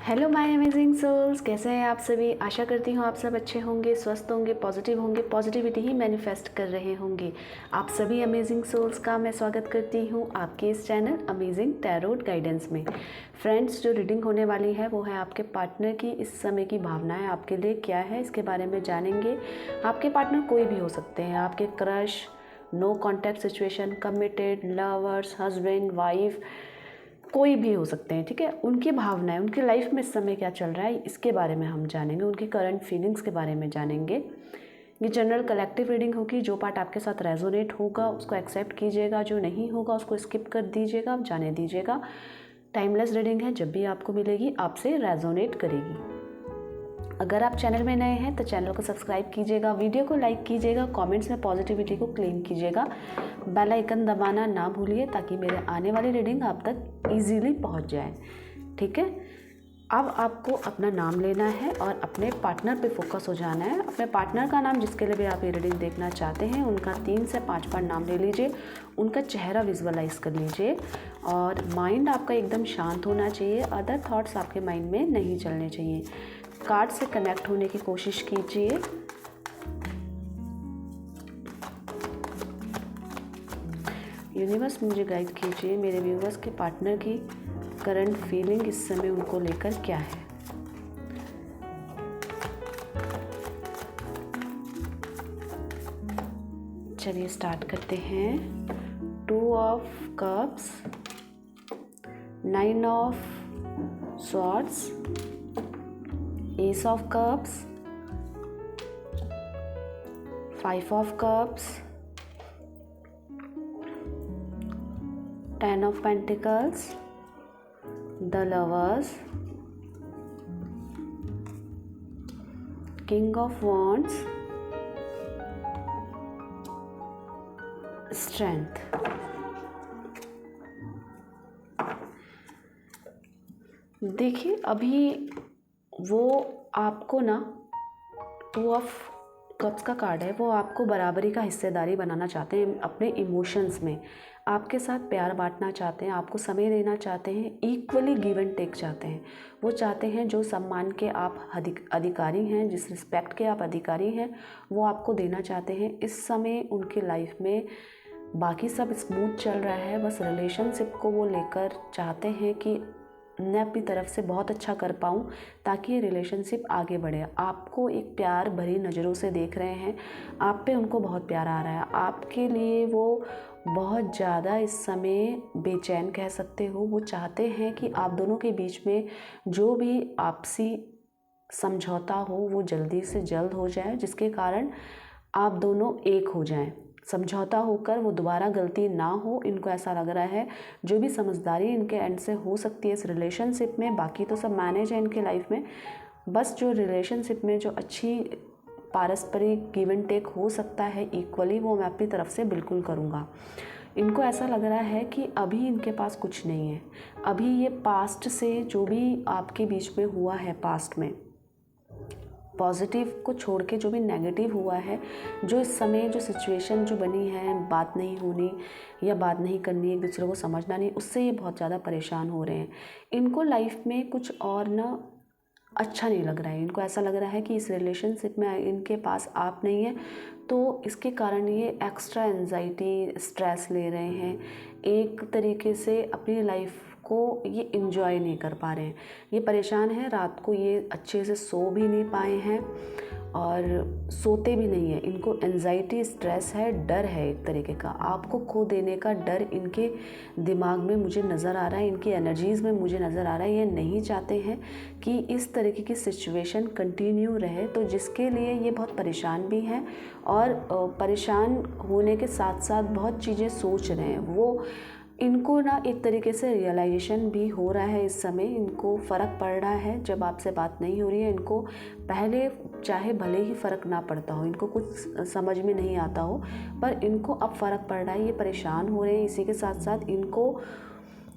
Hello my amazing souls, कैसे हैं आप सभी। आशा करती हूँ आप सब अच्छे होंगे, स्वस्थ होंगे, पॉजिटिविटी ही मैनिफेस्ट कर रहे होंगे। आप सभी अमेजिंग सोल्स का मैं स्वागत करती हूँ आपके इस चैनल अमेजिंग टैरोट गाइडेंस में। फ्रेंड्स, जो रीडिंग होने वाली है वो है आपके पार्टनर की इस समय की भावनाएं आपके लिए क्या है, इसके बारे में जानेंगे। आपके पार्टनर कोई भी हो सकते हैं, आपके crush, no contact situation, committed, lovers, husband, wife, कोई भी हो सकते हैं। ठीक है, उनकी भावनाएं, उनकी लाइफ में इस समय क्या चल रहा है इसके बारे में हम जानेंगे, उनकी करंट फीलिंग्स के बारे में जानेंगे। ये जनरल कलेक्टिव रीडिंग होगी। जो पार्ट आपके साथ रेजोनेट होगा उसको एक्सेप्ट कीजिएगा, जो नहीं होगा उसको स्किप कर दीजिएगा, जाने दीजिएगा। टाइमलेस रीडिंग है, जब भी आपको मिलेगी आपसे रेजोनेट करेगी। अगर आप चैनल में नए हैं तो चैनल को सब्सक्राइब कीजिएगा, वीडियो को लाइक कीजिएगा, कमेंट्स में पॉजिटिविटी को क्लेम कीजिएगा, बेल आइकन दबाना ना भूलिए ताकि मेरे आने वाली रीडिंग आप तक इजीली पहुंच जाए। ठीक है, अब आपको अपना नाम लेना है और अपने पार्टनर पे फोकस हो जाना है। अपने पार्टनर का नाम, जिसके लिए भी आप ये रीडिंग देखना चाहते हैं, उनका 3 से 5 बार नाम ले लीजिए, उनका चेहरा विजुअलाइज कर लीजिए और माइंड आपका एकदम शांत होना चाहिए। अदर थॉट्स आपके माइंड में नहीं चलने चाहिए। कार्ड से कनेक्ट होने की कोशिश कीजिए। यूनिवर्स मुझे गाइड कीजिए, मेरे व्यूवर्स के पार्टनर की करंट फीलिंग इस समय उनको लेकर क्या है। चलिए स्टार्ट करते हैं। 2 of cups, 9 of swords, Ace of Cups, 5 of Cups, 10 of Pentacles, the Lovers, King of Wands, Strength। देखिए, अभी वो आपको ना 2 ऑफ कप्स का कार्ड है, वो आपको बराबरी का हिस्सेदारी बनाना चाहते हैं अपने इमोशंस में, आपके साथ प्यार बांटना चाहते हैं, आपको समय देना चाहते हैं, इक्वली गिव एंड टेक चाहते हैं। वो चाहते हैं जो सम्मान के आप अधिकारी हैं, जिस रिस्पेक्ट के आप अधिकारी हैं, वो आपको देना चाहते हैं। इस समय उनकी लाइफ में बाकी सब स्मूथ चल रहा है, बस रिलेशनशिप को वो लेकर चाहते हैं कि मैं अपनी तरफ से बहुत अच्छा कर पाऊँ ताकि ये रिलेशनशिप आगे बढ़े। आपको एक प्यार भरी नज़रों से देख रहे हैं, आप पे उनको बहुत प्यार आ रहा है। आपके लिए वो बहुत ज़्यादा इस समय बेचैन कह सकते हो। वो चाहते हैं कि आप दोनों के बीच में जो भी आपसी समझौता हो वो जल्दी से जल्द हो जाए, जिसके कारण आप दोनों एक हो जाएं, समझौता होकर वो दोबारा गलती ना हो। इनको ऐसा लग रहा है जो भी समझदारी इनके एंड से हो सकती है इस रिलेशनशिप में, बाकी तो सब मैनेज है इनके लाइफ में, बस जो रिलेशनशिप में जो अच्छी पारस्परिक गिव एंड टेक हो सकता है इक्वली, वो मैं अपनी तरफ से बिल्कुल करूँगा। इनको ऐसा लग रहा है कि अभी इनके पास कुछ नहीं है। अभी ये पास्ट से जो भी आपके बीच में हुआ है, पास्ट में पॉजिटिव को छोड़ के जो भी नेगेटिव हुआ है, जो इस समय जो सिचुएशन जो बनी है, बात नहीं होनी या बात नहीं करनी, एक दूसरे को समझना नहीं, उससे ये बहुत ज़्यादा परेशान हो रहे हैं। इनको लाइफ में कुछ और ना अच्छा नहीं लग रहा है। इनको ऐसा लग रहा है कि इस रिलेशनशिप में इनके पास आप नहीं है, तो इसके कारण ये एक्स्ट्रा एंजाइटी, स्ट्रेस ले रहे हैं। एक तरीके से अपनी लाइफ को ये इंजॉय नहीं कर पा रहे हैं, ये परेशान हैं। रात को ये अच्छे से सो भी नहीं पाए हैं और सोते भी नहीं हैं। इनको एंजाइटी, स्ट्रेस है, डर है, एक तरीके का आपको खो देने का डर इनके दिमाग में मुझे नज़र आ रहा है, इनकी एनर्जीज़ में मुझे नज़र आ रहा है। ये नहीं चाहते हैं कि इस तरीके की सिचुएशन कंटिन्यू रहे, तो जिसके लिए ये बहुत परेशान भी हैं और परेशान होने के साथ साथ बहुत चीज़ें सोच रहे हैं। वो इनको ना एक तरीके से रियलाइजेशन भी हो रहा है इस समय, इनको फ़र्क पड़ रहा है जब आपसे बात नहीं हो रही है। इनको पहले चाहे भले ही फ़र्क ना पड़ता हो, इनको कुछ समझ में नहीं आता हो, पर इनको अब फ़र्क पड़ रहा है, ये परेशान हो रहे हैं। इसी के साथ साथ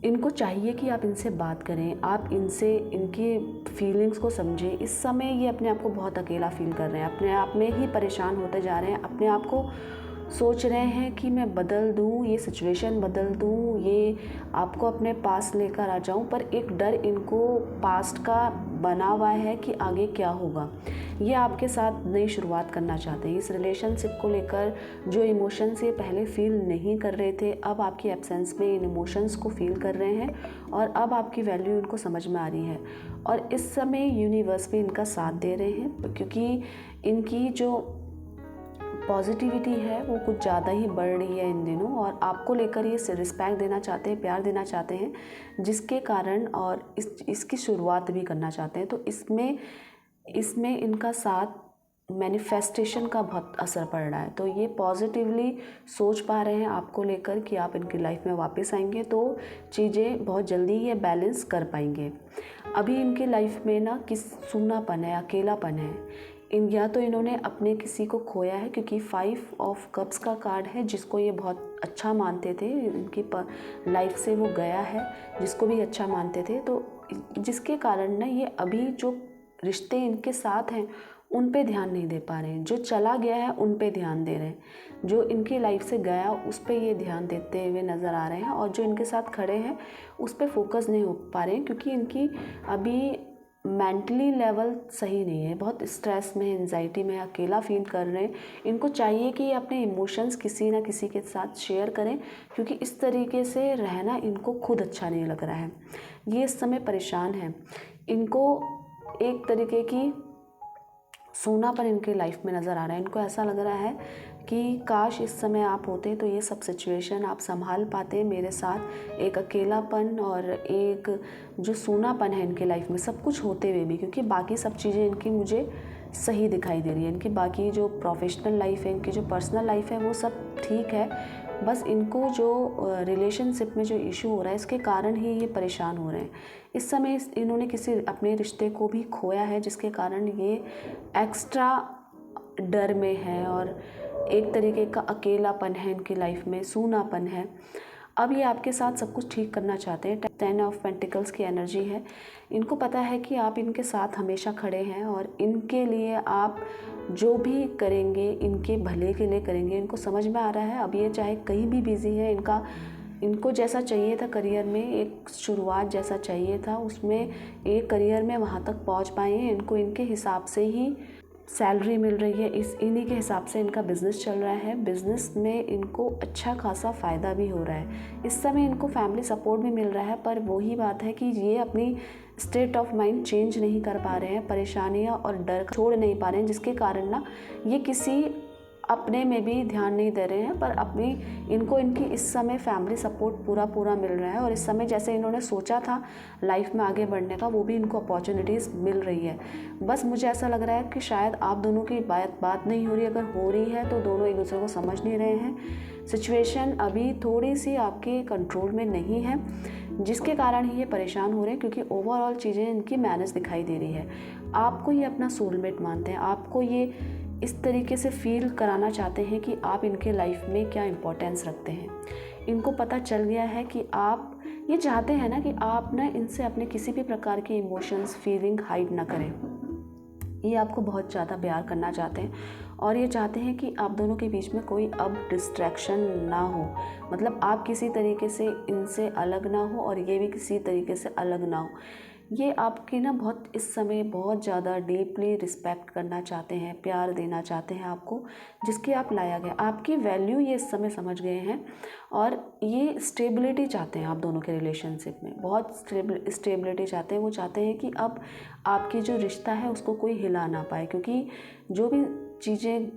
इनको चाहिए कि आप इनसे बात करें, आप इनसे इनकी फीलिंग्स को समझें। इस समय ये अपने आप को बहुत अकेला फील कर रहे हैं, अपने आप में ही परेशान होते जा रहे हैं, अपने आप को सोच रहे हैं कि मैं बदल दूँ, ये सिचुएशन बदल दूँ, ये आपको अपने पास लेकर आ जाऊँ, पर एक डर इनको पास्ट का बना हुआ है कि आगे क्या होगा। ये आपके साथ नई शुरुआत करना चाहते हैं। इस रिलेशनशिप को लेकर जो इमोशंस ये पहले फील नहीं कर रहे थे, अब आपकी एब्सेंस में इन इमोशंस को फील कर रहे हैं और अब आपकी वैल्यू इनको समझ में आ रही है। और इस समय यूनिवर्स भी इनका साथ दे रहे हैं, क्योंकि इनकी जो पॉजिटिविटी है वो कुछ ज़्यादा ही बढ़ रही है इन दिनों, और आपको लेकर ये रिस्पेक्ट देना चाहते हैं, प्यार देना चाहते हैं, जिसके कारण और इसकी शुरुआत भी करना चाहते हैं। तो इसमें इनका साथ मैनिफेस्टेशन का बहुत असर पड़ रहा है। तो ये पॉजिटिवली सोच पा रहे हैं आपको लेकर कि आप इनकी लाइफ में वापस आएंगे तो चीज़ें बहुत जल्दी ये बैलेंस कर पाएंगे। अभी इनकी लाइफ में ना सूनापन है, अकेलापन है। या तो इन्होंने अपने किसी को खोया है, क्योंकि 5 ऑफ कप्स का कार्ड है, जिसको ये बहुत अच्छा मानते थे, इनकी लाइफ से वो गया है, जिसको भी अच्छा मानते थे। तो जिसके कारण ना ये अभी जो रिश्ते इनके साथ हैं उन पे ध्यान नहीं दे पा रहे हैं, जो चला गया है उन पे ध्यान दे रहे हैं, जो इनकी लाइफ से गया उस पे ये ध्यान देते हुए नज़र आ रहे हैं, और जो इनके साथ खड़े हैं उस पे फोकस नहीं हो पा रहे हैं, क्योंकि इनकी अभी मेंटली लेवल सही नहीं है, बहुत स्ट्रेस में, एंजाइटी में, अकेला फील कर रहे हैं। इनको चाहिए कि अपने इमोशंस किसी ना किसी के साथ शेयर करें, क्योंकि इस तरीके से रहना इनको खुद अच्छा नहीं लग रहा है। ये इस समय परेशान है। इनको एक तरीके की सूनापन इनके लाइफ में नज़र आ रहा है। इनको ऐसा लग रहा है कि काश इस समय आप होते तो ये सब सिचुएशन आप संभाल पाते मेरे साथ। एक अकेलापन और एक जो सूनापन है इनके लाइफ में, सब कुछ होते हुए भी, क्योंकि बाकी सब चीज़ें इनकी मुझे सही दिखाई दे रही है। इनकी बाकी जो प्रोफेशनल लाइफ है, इनकी जो पर्सनल लाइफ है, वो सब ठीक है। बस इनको जो रिलेशनशिप में जो इशू हो रहा है, इसके कारण ही ये परेशान हो रहे हैं। इस समय इन्होंने किसी अपने रिश्ते को भी खोया है, जिसके कारण ये एक्स्ट्रा डर में है, और एक तरीके का अकेलापन है इनकी लाइफ में, सूनापन है। अब ये आपके साथ सब कुछ ठीक करना चाहते हैं। 10 ऑफ पेंटिकल्स की एनर्जी है। इनको पता है कि आप इनके साथ हमेशा खड़े हैं, और इनके लिए आप जो भी करेंगे इनके भले के लिए करेंगे। इनको समझ में आ रहा है, अब ये चाहे कहीं भी बिजी है, इनको जैसा चाहिए था करियर में, एक शुरुआत जैसा चाहिए था, उसमें एक करियर में वहाँ तक पहुँच पाए हैं। इनको इनके हिसाब से ही सैलरी मिल रही है, इन्हीं के हिसाब से इनका बिज़नेस चल रहा है। बिज़नेस में इनको अच्छा खासा फ़ायदा भी हो रहा है। इस समय इनको फैमिली सपोर्ट भी मिल रहा है, पर वही बात है कि ये अपनी स्टेट ऑफ माइंड चेंज नहीं कर पा रहे हैं, परेशानियां और डर छोड़ नहीं पा रहे हैं, जिसके कारण ना ये किसी अपने में भी ध्यान नहीं दे रहे हैं, पर इनको इनकी इस समय फैमिली सपोर्ट पूरा मिल रहा है। और इस समय जैसे इन्होंने सोचा था लाइफ में आगे बढ़ने का, वो भी इनको अपॉर्चुनिटीज़ मिल रही है। बस मुझे ऐसा लग रहा है कि शायद आप दोनों की बात नहीं हो रही। अगर हो रही है तो दोनों एक दूसरे को समझ नहीं रहे हैं। सिचुएशन अभी थोड़ी सी आपके कंट्रोल में नहीं है, जिसके कारण ही ये परेशान हो रहे हैं, क्योंकि ओवरऑल चीज़ें इनकी मैनेज दिखाई दे रही है। आपको ये अपना सोलमेट मानते हैं, आपको ये इस तरीके से फील कराना चाहते हैं कि आप इनके लाइफ में क्या इम्पोर्टेंस रखते हैं। इनको पता चल गया है कि आप ये चाहते हैं ना कि आप ना इनसे अपने किसी भी प्रकार के इमोशंस, फीलिंग हाइड ना करें। ये आपको बहुत ज़्यादा प्यार करना चाहते हैं, और ये चाहते हैं कि आप दोनों के बीच में कोई अब डिस्ट्रैक्शन ना हो, मतलब आप किसी तरीके से इनसे अलग ना हो और ये भी किसी तरीके से अलग ना हो। ये आपकी ना बहुत इस समय बहुत ज़्यादा डीपली रिस्पेक्ट करना चाहते हैं, प्यार देना चाहते हैं आपको, जिसकी आप लाया गया, आपकी वैल्यू ये इस समय समझ गए हैं। और ये स्टेबिलिटी चाहते हैं आप दोनों के रिलेशनशिप में, बहुत स्टेबिलिटी चाहते हैं। वो चाहते हैं कि अब आपकी जो रिश्ता है उसको कोई हिला ना पाए, क्योंकि जो भी चीज़ें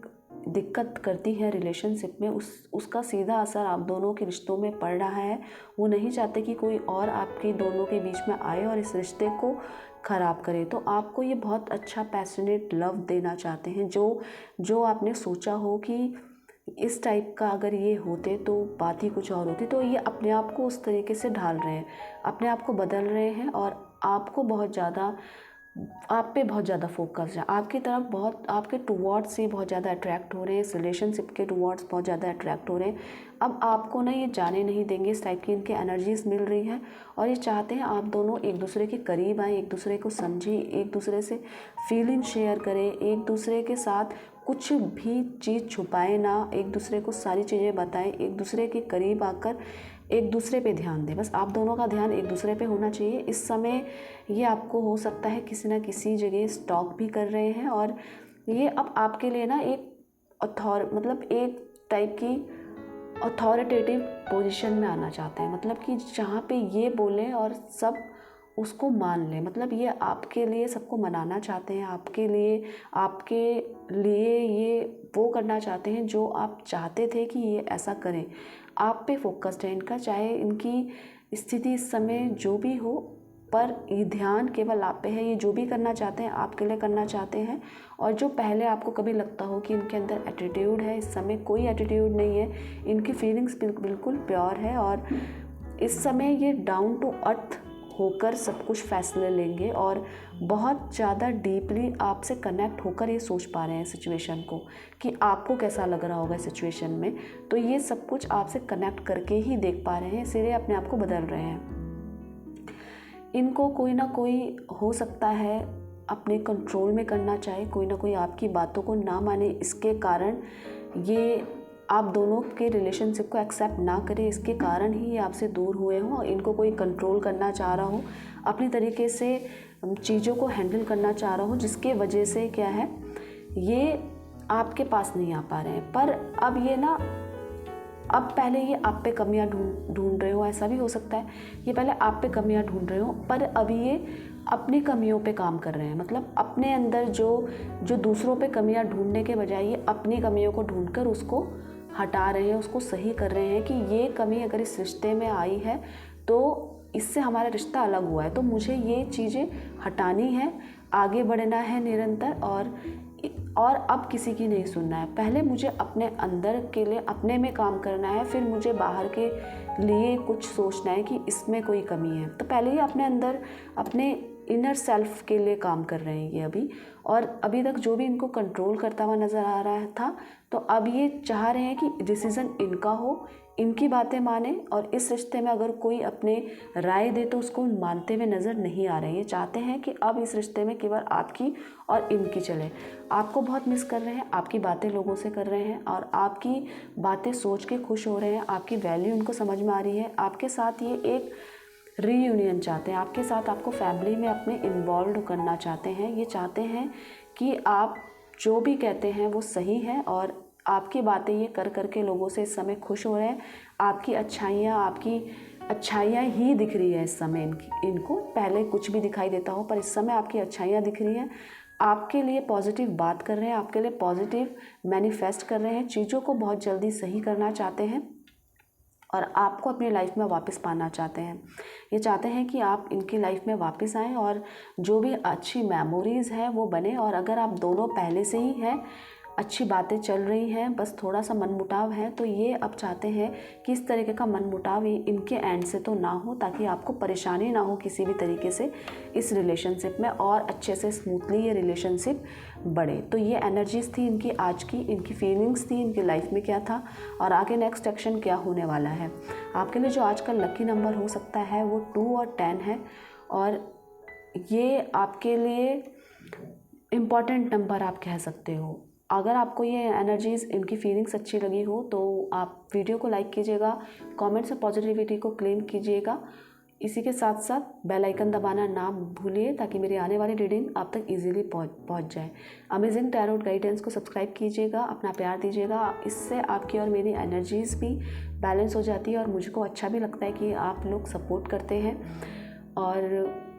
दिक्कत करती है रिलेशनशिप में उसका सीधा असर आप दोनों के रिश्तों में पड़ रहा है। वो नहीं चाहते कि कोई और आपके दोनों के बीच में आए और इस रिश्ते को ख़राब करे। तो आपको ये बहुत अच्छा पैशनेट लव देना चाहते हैं, जो आपने सोचा हो कि इस टाइप का अगर ये होते तो बात ही कुछ और होती। तो ये अपने आप को उस तरीके से ढाल रहे हैं, अपने आप को बदल रहे हैं, और आपको बहुत ज़्यादा आप पे बहुत ज़्यादा फोकस है, आपकी तरफ बहुत, आपके टुवर्ड्स ये बहुत ज़्यादा अट्रैक्ट हो रहे हैं, इस रिलेशनशिप के टुवर्ड्स बहुत ज़्यादा अट्रैक्ट हो रहे हैं। अब आपको ना ये जाने नहीं देंगे, इस टाइप की इनकी एनर्जीज मिल रही है और ये चाहते हैं आप दोनों एक दूसरे के करीब आएँ, एक दूसरे को समझें, एक दूसरे से फीलिंग शेयर करें, एक दूसरे के साथ कुछ भी चीज़ छुपाए ना, एक दूसरे को सारी चीज़ें बताएं, एक दूसरे के करीब आकर एक दूसरे पे ध्यान दें। बस आप दोनों का ध्यान एक दूसरे पे होना चाहिए। इस समय ये आपको हो सकता है किसी ना किसी जगह स्टॉक भी कर रहे हैं और ये अब आपके लिए ना एक मतलब एक टाइप की अथॉरिटेटिव पोजीशन में आना चाहते हैं, मतलब कि जहाँ पे ये बोलें और सब उसको मान लें। मतलब ये आपके लिए सबको मनाना चाहते हैं, आपके लिए ये वो करना चाहते हैं जो आप चाहते थे कि ये ऐसा करें। आप पे फोकस्ड है इनका, चाहे इनकी स्थिति इस समय जो भी हो, पर ये ध्यान केवल आप पे है। ये जो भी करना चाहते हैं आपके लिए करना चाहते हैं। और जो पहले आपको कभी लगता हो कि इनके अंदर एटीट्यूड है, इस समय कोई एटीट्यूड नहीं है, इनकी फीलिंग्स बिल्कुल प्योर है और इस समय ये डाउन टू अर्थ होकर सब कुछ फैसले लेंगे और बहुत ज़्यादा डीपली आपसे कनेक्ट होकर ये सोच पा रहे हैं सिचुएशन को कि आपको कैसा लग रहा होगा सिचुएशन में। तो ये सब कुछ आपसे कनेक्ट करके ही देख पा रहे हैं, इसीलिए अपने आप को बदल रहे हैं। इनको कोई ना कोई हो सकता है अपने कंट्रोल में करना चाहे, कोई ना कोई आपकी बातों को ना माने, इसके कारण ये आप दोनों के रिलेशनशिप को एक्सेप्ट ना करें, इसके कारण ही आपसे दूर हुए हों। इनको कोई कंट्रोल करना चाह रहा हो, अपनी तरीके से चीज़ों को हैंडल करना चाह रहा हो, जिसके वजह से क्या है ये आपके पास नहीं आ पा रहे हैं। पर अब ये ना, अब पहले ये आप पे कमियां ढूंढ रहे हो, ऐसा भी हो सकता है ये पहले आप पे कमियां ढूंढ रहे हो, पर अभी ये अपनी कमियों पे काम कर रहे हैं। मतलब अपने अंदर जो दूसरों पे कमियां ढूंढने के बजाय ये अपनी कमियों को ढूंढकर उसको हटा रहे हैं, उसको सही कर रहे हैं कि ये कमी अगर इस रिश्ते में आई है तो इससे हमारा रिश्ता अलग हुआ है, तो मुझे ये चीज़ें हटानी है, आगे बढ़ना है निरंतर और अब किसी की नहीं सुनना है। पहले मुझे अपने अंदर के लिए अपने में काम करना है, फिर मुझे बाहर के लिए कुछ सोचना है कि इसमें कोई कमी है। तो पहले ही अपने अंदर अपने इनर सेल्फ के लिए काम कर रहे हैं ये अभी। और अभी तक जो भी इनको कंट्रोल करता हुआ नज़र आ रहा था, तो अब ये चाह रहे हैं कि डिसीज़न इनका हो, इनकी बातें माने, और इस रिश्ते में अगर कोई अपने राय दे तो उसको मानते हुए नज़र नहीं आ रहे हैं। ये चाहते हैं कि अब इस रिश्ते में केवल आपकी और इनकी चले। आपको बहुत मिस कर रहे हैं, आपकी बातें लोगों से कर रहे हैं और आपकी बातें सोच के खुश हो रहे हैं, आपकी वैल्यू उनको समझ में आ रही है। आपके साथ ये एक रीयूनियन चाहते हैं, आपके साथ आपको फैमिली में अपने इन्वॉल्व करना चाहते हैं। ये चाहते हैं कि आप जो भी कहते हैं वो सही है और आपकी बातें ये कर करके लोगों से इस समय खुश हो रहे हैं। आपकी अच्छाइयाँ ही दिख रही है इस समय इनको। पहले कुछ भी दिखाई देता हो, पर इस समय आपकी अच्छाइयाँ दिख रही हैं। आपके लिए पॉजिटिव बात कर रहे हैं, आपके लिए पॉजिटिव मैनिफेस्ट कर रहे हैं, चीज़ों को बहुत जल्दी सही करना चाहते हैं और आपको अपनी लाइफ में वापस पाना चाहते हैं। ये चाहते हैं कि आप इनकी लाइफ में वापस आएँ और जो भी अच्छी मेमोरीज़ हैं वो बने। और अगर आप दोनों पहले से ही हैं, अच्छी बातें चल रही हैं, बस थोड़ा सा मनमुटाव है, तो ये अब चाहते हैं कि इस तरीके का मनमुटाव इनके एंड से तो ना हो, ताकि आपको परेशानी ना हो किसी भी तरीके से इस रिलेशनशिप में, और अच्छे से स्मूथली ये रिलेशनशिप बढ़े। तो ये एनर्जीज थी इनकी आज की, इनकी फीलिंग्स थी, इनकी लाइफ में क्या था और आगे नेक्स्ट एक्शन क्या होने वाला है। आपके लिए जो आज का लकी नंबर हो सकता है वो 2 और 10 है और ये आपके लिए इम्पॉर्टेंट नंबर आप कह सकते हो। अगर आपको ये एनर्जीज़, इनकी फीलिंग्स अच्छी लगी हो तो आप वीडियो को लाइक कीजिएगा, कमेंट से पॉजिटिविटी को क्लेम कीजिएगा। इसी के साथ साथ बेल आइकन दबाना ना भूलिए, ताकि मेरी आने वाली रीडिंग आप तक इजीली पहुंच जाए। अमेजिंग टैरोट गाइडेंस को सब्सक्राइब कीजिएगा, अपना प्यार दीजिएगा। इससे आपकी और मेरी एनर्जीज़ भी बैलेंस हो जाती है और मुझको अच्छा भी लगता है कि आप लोग सपोर्ट करते हैं। और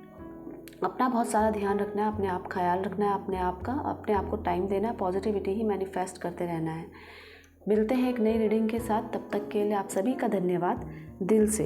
अपना बहुत सारा ध्यान रखना है, अपने आप ख्याल रखना है, अपने आप को टाइम देना है, पॉजिटिविटी ही मैनिफेस्ट करते रहना है। मिलते हैं एक नई रीडिंग के साथ, तब तक के लिए आप सभी का धन्यवाद दिल से।